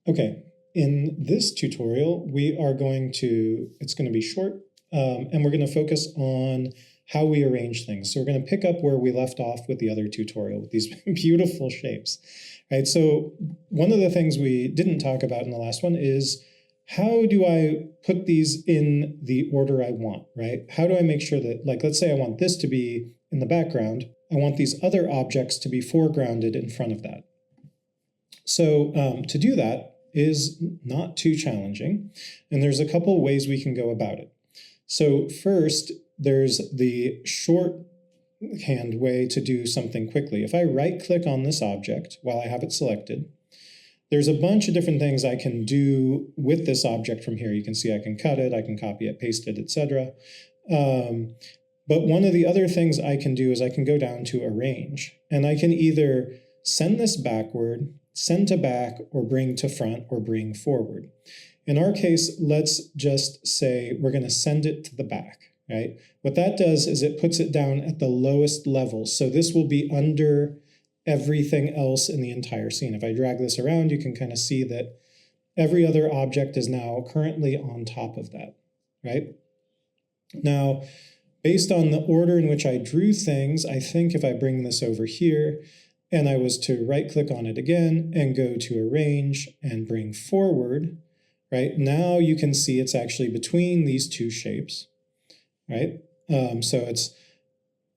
Okay, in this tutorial, it's going to be short, and we're going to focus on how we arrange things. So we're going to pick up where we left off with the other tutorial with these beautiful shapes, right? So one of the things we didn't talk about in the last one is how do I put these in the order I want, right? How do I make sure that, like, let's say I want this to be in the background. I want these other objects to be foregrounded in front of that. So to do that is not too challenging, and there's a couple ways we can go about it. So first, there's the shorthand way to do something quickly. If I right-click on this object while I have it selected, there's a bunch of different things I can do with this object from here. You can see I can cut it, I can copy it, paste it, etc. But one of the other things I can do is I can go down to Arrange, and I can either send this backward, send to back, or bring to front, or bring forward. In our case, let's just say we're going to send it to the back, right? What that does is it puts it down at the lowest level. So this will be under everything else in the entire scene. If I drag this around, you can kind of see that every other object is now currently on top of that, right? Now, based on the order in which I drew things, I think if I bring this over here, and I was to right-click on it again and go to Arrange and bring forward, right? Now you can see it's actually between these two shapes, right? So it's,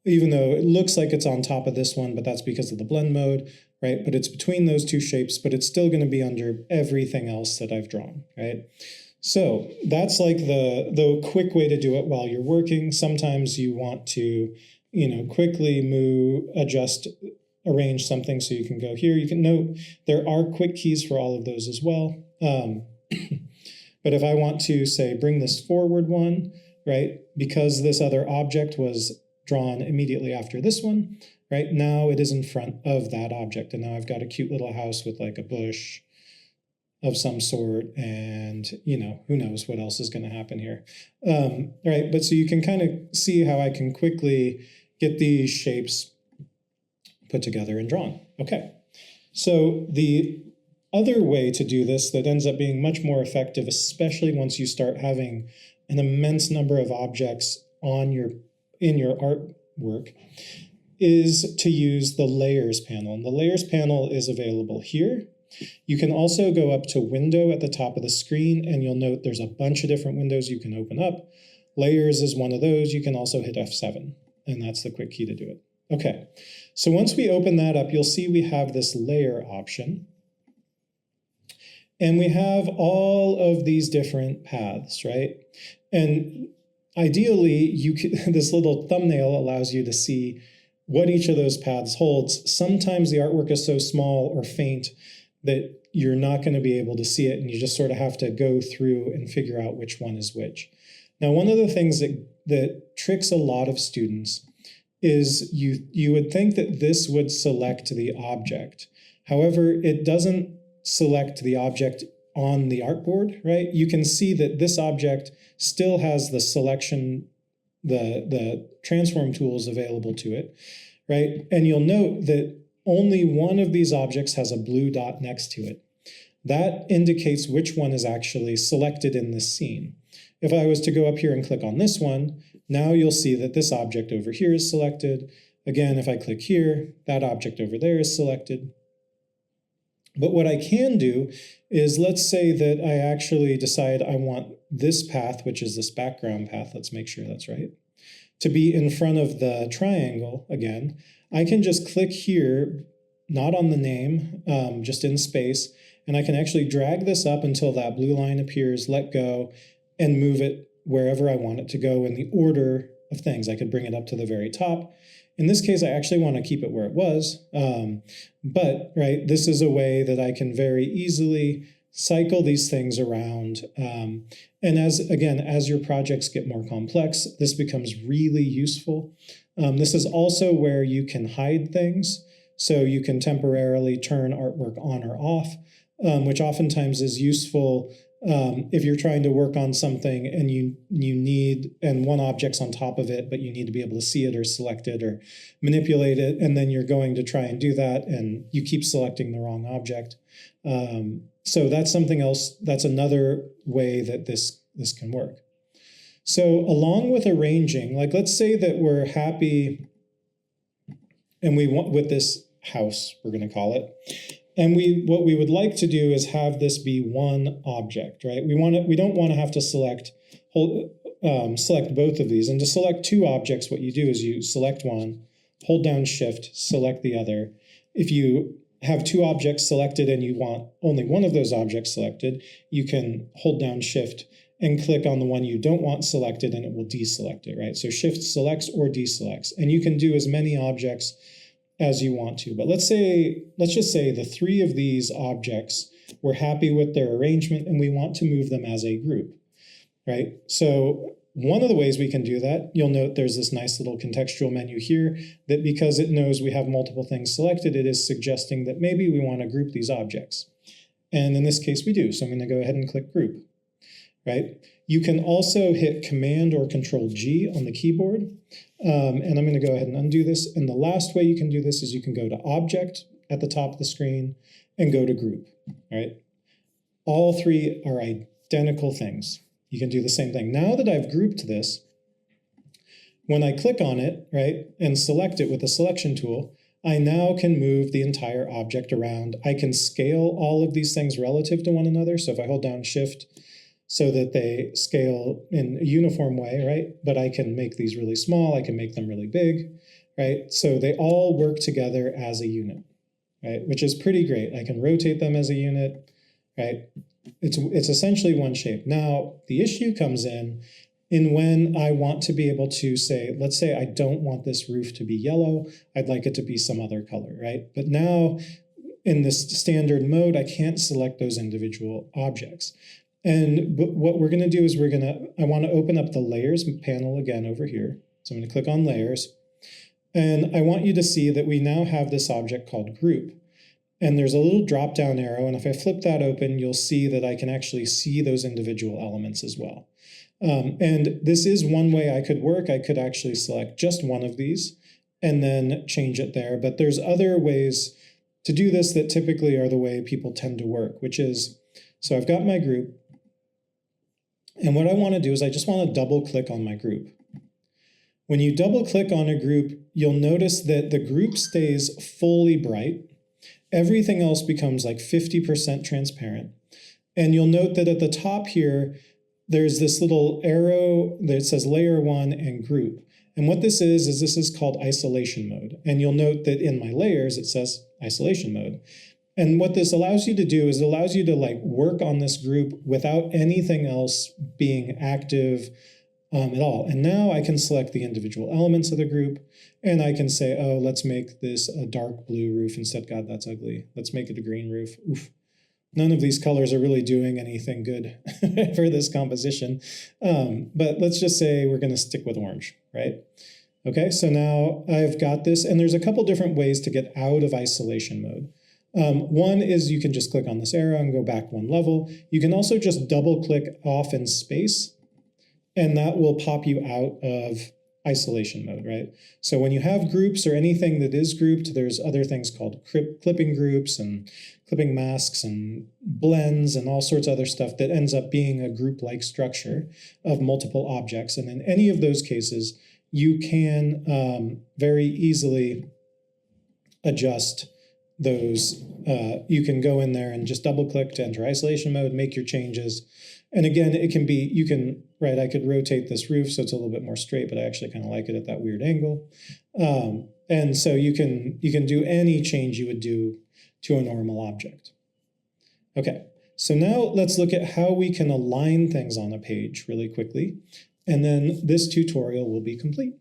even though it looks like it's on top of this one, but that's because of the blend mode, right? But it's between those two shapes, but it's still going to be under everything else that I've drawn, right? So that's like the quick way to do it while you're working. Sometimes you want to, quickly move, adjust, arrange something so you can go here. You can note there are quick keys for all of those as well. But if I want to, say, bring this forward one, right, because this other object was drawn immediately after this one, right, now it is in front of that object. And now I've got a cute little house with like a bush of some sort, and, who knows what else is going to happen here. Right, but so you can kind of see how I can quickly get these shapes put together and drawn. Okay, so the other way to do this that ends up being much more effective, especially once you start having an immense number of objects in your artwork, is to use the Layers panel. And the Layers panel is available here. You can also go up to Window at the top of the screen, and you'll note there's a bunch of different windows you can open up. Layers is one of those. You can also hit F7, and that's the quick key to do it. Okay, so once we open that up, you'll see we have this layer option. And we have all of these different paths, right? And ideally, this little thumbnail allows you to see what each of those paths holds. Sometimes the artwork is so small or faint that you're not going to be able to see it, and you just sort of have to go through and figure out which one is which. Now, one of the things that tricks a lot of students is you would think that this would select the object. However, it doesn't select the object on the artboard, right? You can see that this object still has the selection, the transform tools available to it, right? And you'll note that only one of these objects has a blue dot next to it. That indicates which one is actually selected in this scene. If I was to go up here and click on this one, now you'll see that this object over here is selected. Again, if I click here, that object over there is selected. But what I can do is, let's say that I actually decide I want this path, which is this background path, let's make sure that's right, to be in front of the triangle again. I can just click here, not on the name, just in space, and I can actually drag this up until that blue line appears, let go, and move it wherever I want it to go in the order of things. I could bring it up to the very top. In this case, I actually want to keep it where it was, but right, this is a way that I can very easily cycle these things around. And as your projects get more complex, this becomes really useful. This is also where you can hide things. So you can temporarily turn artwork on or off, which oftentimes is useful If you're trying to work on something and you need, and one object's on top of it, but you need to be able to see it or select it or manipulate it, and then you're going to try and do that, and you keep selecting the wrong object. So that's something else. That's another way that this can work. So along with arranging, like let's say that we're happy and we want with this house, we're going to call it. And what we would like to do is have this be one object, right? We don't want to have to select both of these. And to select two objects, what you do is you select one, hold down Shift, select the other. If you have two objects selected and you want only one of those objects selected, you can hold down Shift and click on the one you don't want selected and it will deselect it, right? So Shift selects or deselects. And you can do as many objects as you want to. But let's just say the three of these objects, we're happy with their arrangement and we want to move them as a group, right? So one of the ways we can do that, you'll note there's this nice little contextual menu here that because it knows we have multiple things selected, it is suggesting that maybe we want to group these objects. And in this case, we do. So I'm going to go ahead and click group, right? You can also hit Command or Control G on the keyboard. And I'm going to go ahead and undo this. And the last way you can do this is you can go to Object at the top of the screen and go to Group, right? All three are identical things. You can do the same thing. Now that I've grouped this, when I click on it, right, and select it with the selection tool, I now can move the entire object around. I can scale all of these things relative to one another. So if I hold down Shift, so that they scale in a uniform way, right? But I can make these really small, I can make them really big, right? So they all work together as a unit, right? Which is pretty great. I can rotate them as a unit, right? It's essentially one shape. Now, the issue comes in when I want to be able to say, let's say I don't want this roof to be yellow, I'd like it to be some other color, right? But now, in this standard mode, I can't select those individual objects. And what we're going to do is I want to open up the Layers panel again over here. So I'm going to click on Layers. And I want you to see that we now have this object called Group. And there's a little drop-down arrow. And if I flip that open, you'll see that I can actually see those individual elements as well. And this is one way I could work. I could actually select just one of these and then change it there. But there's other ways to do this that typically are the way people tend to work, which is, so I've got my group. And what I want to do is I just want to double click on my group. When you double click on a group, you'll notice that the group stays fully bright. Everything else becomes like 50% transparent. And you'll note that at the top here, there's this little arrow that says Layer 1 and Group. And what this is this is called isolation mode. And you'll note that in my layers, it says isolation mode. And what this allows you to do is it allows you to like work on this group without anything else being active at all. And now I can select the individual elements of the group and I can say, oh, let's make this a dark blue roof instead. God, that's ugly. Let's make it a green roof. Oof. None of these colors are really doing anything good for this composition. But let's just say we're going to stick with orange, right? Okay, so now I've got this, and there's a couple different ways to get out of isolation mode. One is you can just click on this arrow and go back one level. You can also just double click off in space, and that will pop you out of isolation mode, right? So when you have groups or anything that is grouped, there's other things called clipping groups and clipping masks and blends and all sorts of other stuff that ends up being a group-like structure of multiple objects. And in any of those cases, you can very easily adjust those. You can go in there and just double click to enter isolation mode, make your changes. And again, it can be, I could rotate this roof so it's a little bit more straight, but I actually kind of like it at that weird angle. And so you can do any change you would do to a normal object. Okay, so now let's look at how we can align things on a page really quickly. And then this tutorial will be complete.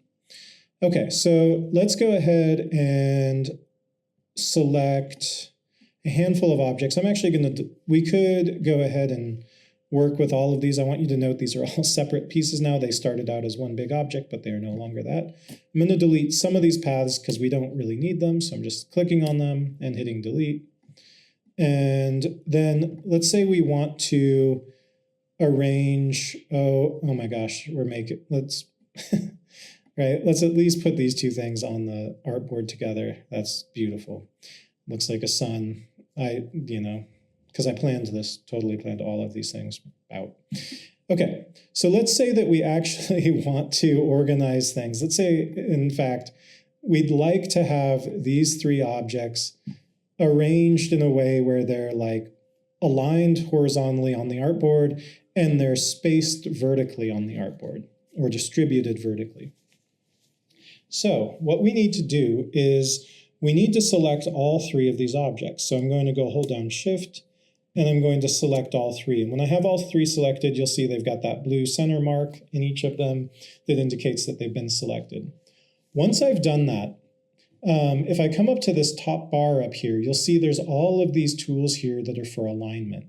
Okay, so let's go ahead and select a handful of objects. I'm actually we could go ahead and work with all of these. I want you to note these are all separate pieces now. They started out as one big object, but they are no longer that. I'm going to delete some of these paths because we don't really need them. So I'm just clicking on them and hitting delete. And then let's say we want to arrange, oh my gosh, let's, right, let's at least put these two things on the artboard together. That's beautiful. Looks like a sun. Because I totally planned all of these things out. Okay, so let's say that we actually want to organize things. Let's say, in fact, we'd like to have these three objects arranged in a way where they're like aligned horizontally on the artboard and they're spaced vertically on the artboard or distributed vertically. So what we need to do is we need to select all three of these objects. So I'm going to go hold down Shift and I'm going to select all three. And when I have all three selected, you'll see they've got that blue center mark in each of them that indicates that they've been selected. Once I've done that, if I come up to this top bar up here, you'll see there's all of these tools here that are for alignment.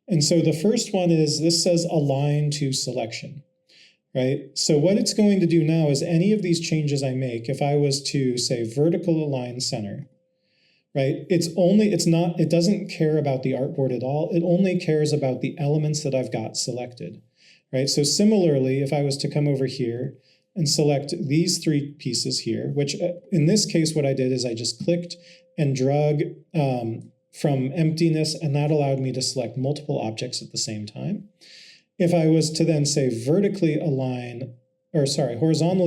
And so the first one is, this says Align to Selection, right? So what it's going to do now is any of these changes I make, if I was to say vertical align center, right? It doesn't care about the artboard at all. It only cares about the elements that I've got selected, right? So similarly, if I was to come over here and select these three pieces here, which in this case, what I did is I just clicked and drug from emptiness, and that allowed me to select multiple objects at the same time. If I was to then say horizontally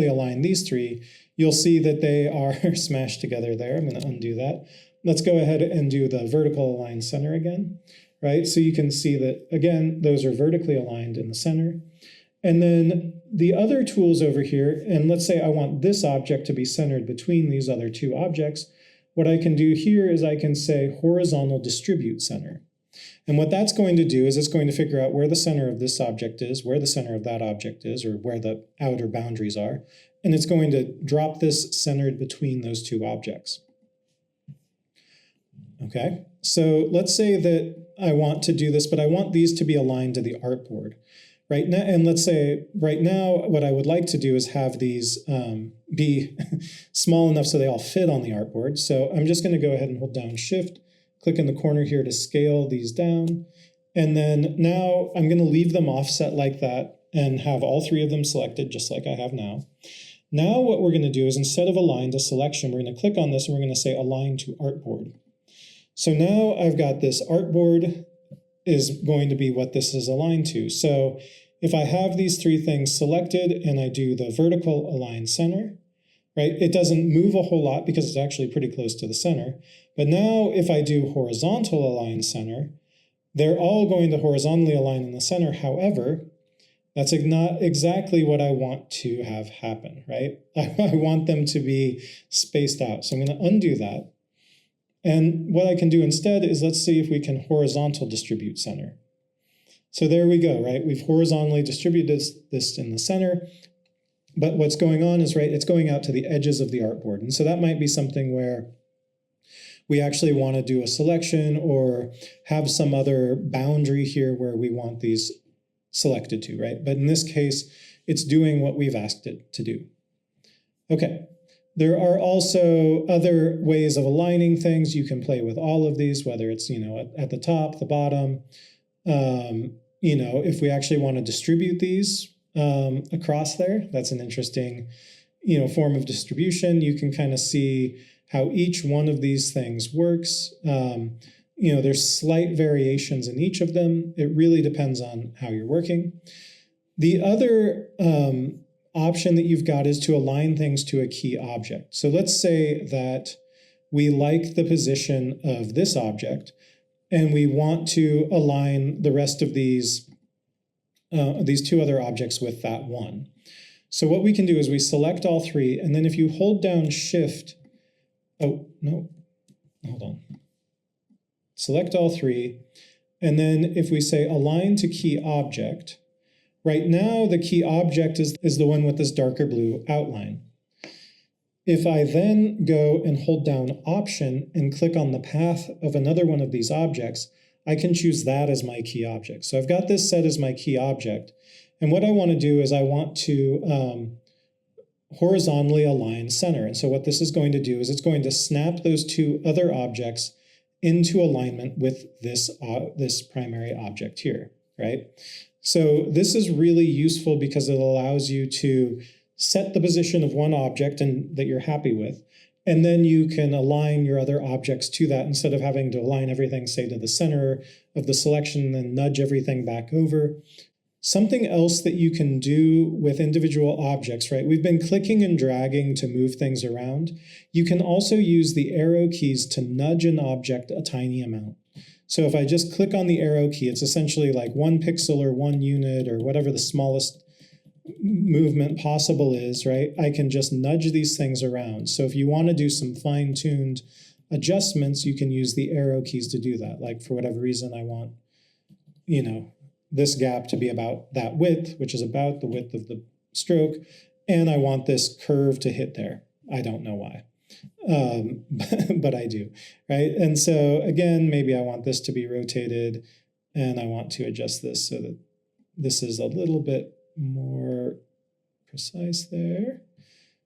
align these three, you'll see that they are smashed together there. I'm going to undo that. Let's go ahead and do the vertical align center again, right? So you can see that, again, those are vertically aligned in the center. And then the other tools over here, and let's say I want this object to be centered between these other two objects, what I can do here is I can say horizontal distribute center. And what that's going to do is it's going to figure out where the center of this object is, where the center of that object is, or where the outer boundaries are. And it's going to drop this centered between those two objects. Okay, so let's say that I want to do this, but I want these to be aligned to the artboard. Right now, and let's say right now, what I would like to do is have these be small enough so they all fit on the artboard. So I'm just going to go ahead and hold down Shift, click in the corner here to scale these down. And then now I'm going to leave them offset like that and have all three of them selected just like I have now. Now what we're going to do is, instead of align to selection, we're going to click on this and we're going to say align to artboard. So now I've got this artboard is going to be what this is aligned to. So if I have these three things selected and I do the vertical align center, right, it doesn't move a whole lot because it's actually pretty close to the center. But now if I do horizontal align center, they're all going to horizontally align in the center. However, that's not exactly what I want to have happen, right? I want them to be spaced out. So I'm going to undo that. And what I can do instead is, let's see if we can horizontal distribute center. So there we go, right? We've horizontally distributed this in the center, but what's going on is, right, it's going out to the edges of the artboard. And so that might be something where we actually want to do a selection or have some other boundary here where we want these selected to, right? But in this case, it's doing what we've asked it to do. Okay. There are also other ways of aligning things. You can play with all of these, whether it's, at the top, the bottom. If we actually want to distribute these across there, that's an interesting, form of distribution. You can kind of see how each one of these things works. There's slight variations in each of them. It really depends on how you're working. The other option that you've got is to align things to a key object. So let's say that we like the position of this object and we want to align the rest of these two other objects with that one. So what we can do is we select all three, and then if you hold down Shift, select all three, and then if we say align to key object, right now, the key object is the one with this darker blue outline. If I then go and hold down Option and click on the path of another one of these objects, I can choose that as my key object. So I've got this set as my key object. And what I want to do is I want to horizontally align center. And so what this is going to do is it's going to snap those two other objects into alignment with this primary object here, right? So this is really useful because it allows you to set the position of one object and that you're happy with. And then you can align your other objects to that instead of having to align everything, say, to the center of the selection and then nudge everything back over. Something else that you can do with individual objects, right? We've been clicking and dragging to move things around. You can also use the arrow keys to nudge an object a tiny amount. So if I just click on the arrow key, it's essentially like 1 pixel or 1 unit or whatever the smallest movement possible is, right? I can just nudge these things around. So if you want to do some fine-tuned adjustments, you can use the arrow keys to do that. Like for whatever reason, I want, this gap to be about that width, which is about the width of the stroke, and I want this curve to hit there. I don't know why, but I do, right? And so again, maybe I want this to be rotated, and I want to adjust this so that this is a little bit more precise there,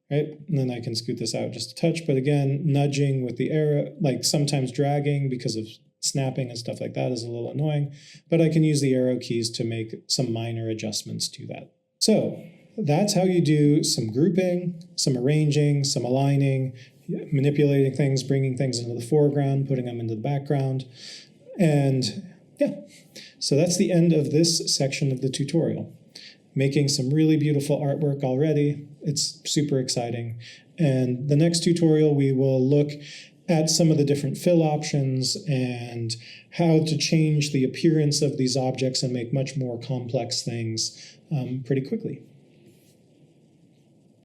right? And then I can scoot this out just a touch, but again, nudging with the arrow, like sometimes dragging because of snapping and stuff like that is a little annoying, but I can use the arrow keys to make some minor adjustments to that. So that's how you do some grouping, some arranging, some aligning, manipulating things, bringing things into the foreground, putting them into the background. And yeah, so that's the end of this section of the tutorial. Making some really beautiful artwork already. It's super exciting. And the next tutorial, we will look at some of the different fill options and how to change the appearance of these objects and make much more complex things pretty quickly.